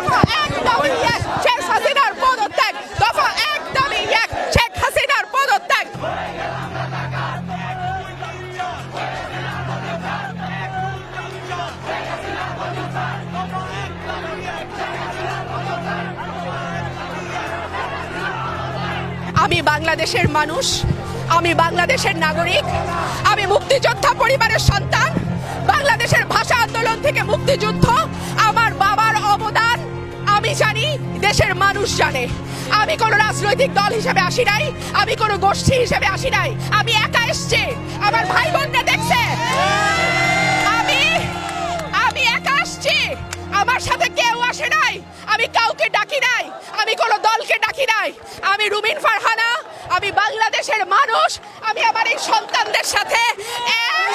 দফা এক দাবি এক শেখ হাসিনার পদত্যাগ, দফা এক দাবি এক শেখ হাসিনার পদত্যাগ। আমি বাংলাদেশের মানুষ, আমি বাংলাদেশের নাগরিক, আমি মুক্তিযোদ্ধা পরিবারের সন্তান। বাংলাদেশের ভাষা আন্দোলন থেকে মুক্তিযুদ্ধ আমার বাবার অবদান আমি জানি, দেশের মানুষ জানে। আমি কোনো রাজনৈতিক দল হিসেবে আসি নাই, আমি কোনো গোষ্ঠী হিসেবে আসি নাই, আমি একা এসছি। আমার ভাই বোনরা দেখছে আমি একা আসছি, আমার সাথে কেউ আসে নাই, আমি কাউকে ডাকি নাই, আমি কোনো দলকে ডাকি নাই। আমি রুমিন ফারহানা, আমি বাংলাদেশের মানুষ, আমি আমার এই সন্তানদের সাথে এক